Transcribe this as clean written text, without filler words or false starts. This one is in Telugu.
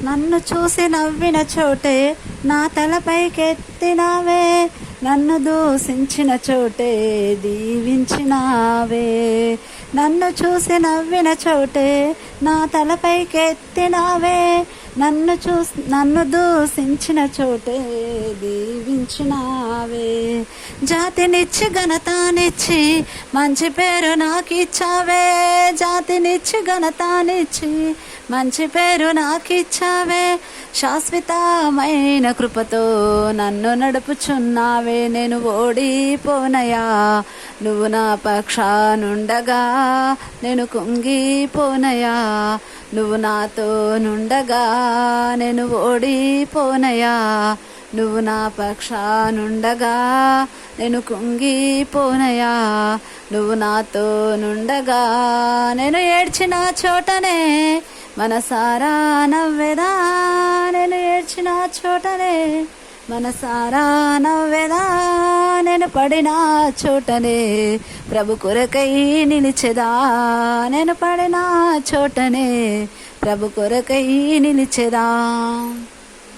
నన్ను చూసి నవ్విన చోటే నా తలపైకెత్తినావే, నన్ను దూషించిన చోటే దీవించినావే. నన్ను చూసి నవ్విన చోటే నా తలపైకెత్తినావే, నన్ను దూషించిన చోటే దీవించినావే. జాతినిచ్చి ఘనతనిచ్చి మంచి పేరు నాకిచ్చావే, జాతినిచ్చి ఘనతనిచ్చి మంచి పేరు నాకిచ్చావే. శాశ్వతమైన కృపతో నన్ను నడుపుచున్నావే. నేను ఓడిపోనయా, నువ్వు నా పక్షానుండగా నేను కుంగిపోనయా. నువ్వు నాతో నుండగా నేను ఓడిపోనయా, నువ్వు నా పక్షానుండగా నేను కుంగిపోనయా. నువ్వు నాతో నుండగా నేను ఏడ్చిన చోటనే మనసారా నవ్వెదా, నేను ఏడ్చిన చోటనే మనసారా నవ్వెదా. నేను పడిన చోటనే ప్రభు కొరకై నిలిచెదా, నేను పడిన చోటనే ప్రభు కొరకై నిలిచెదా.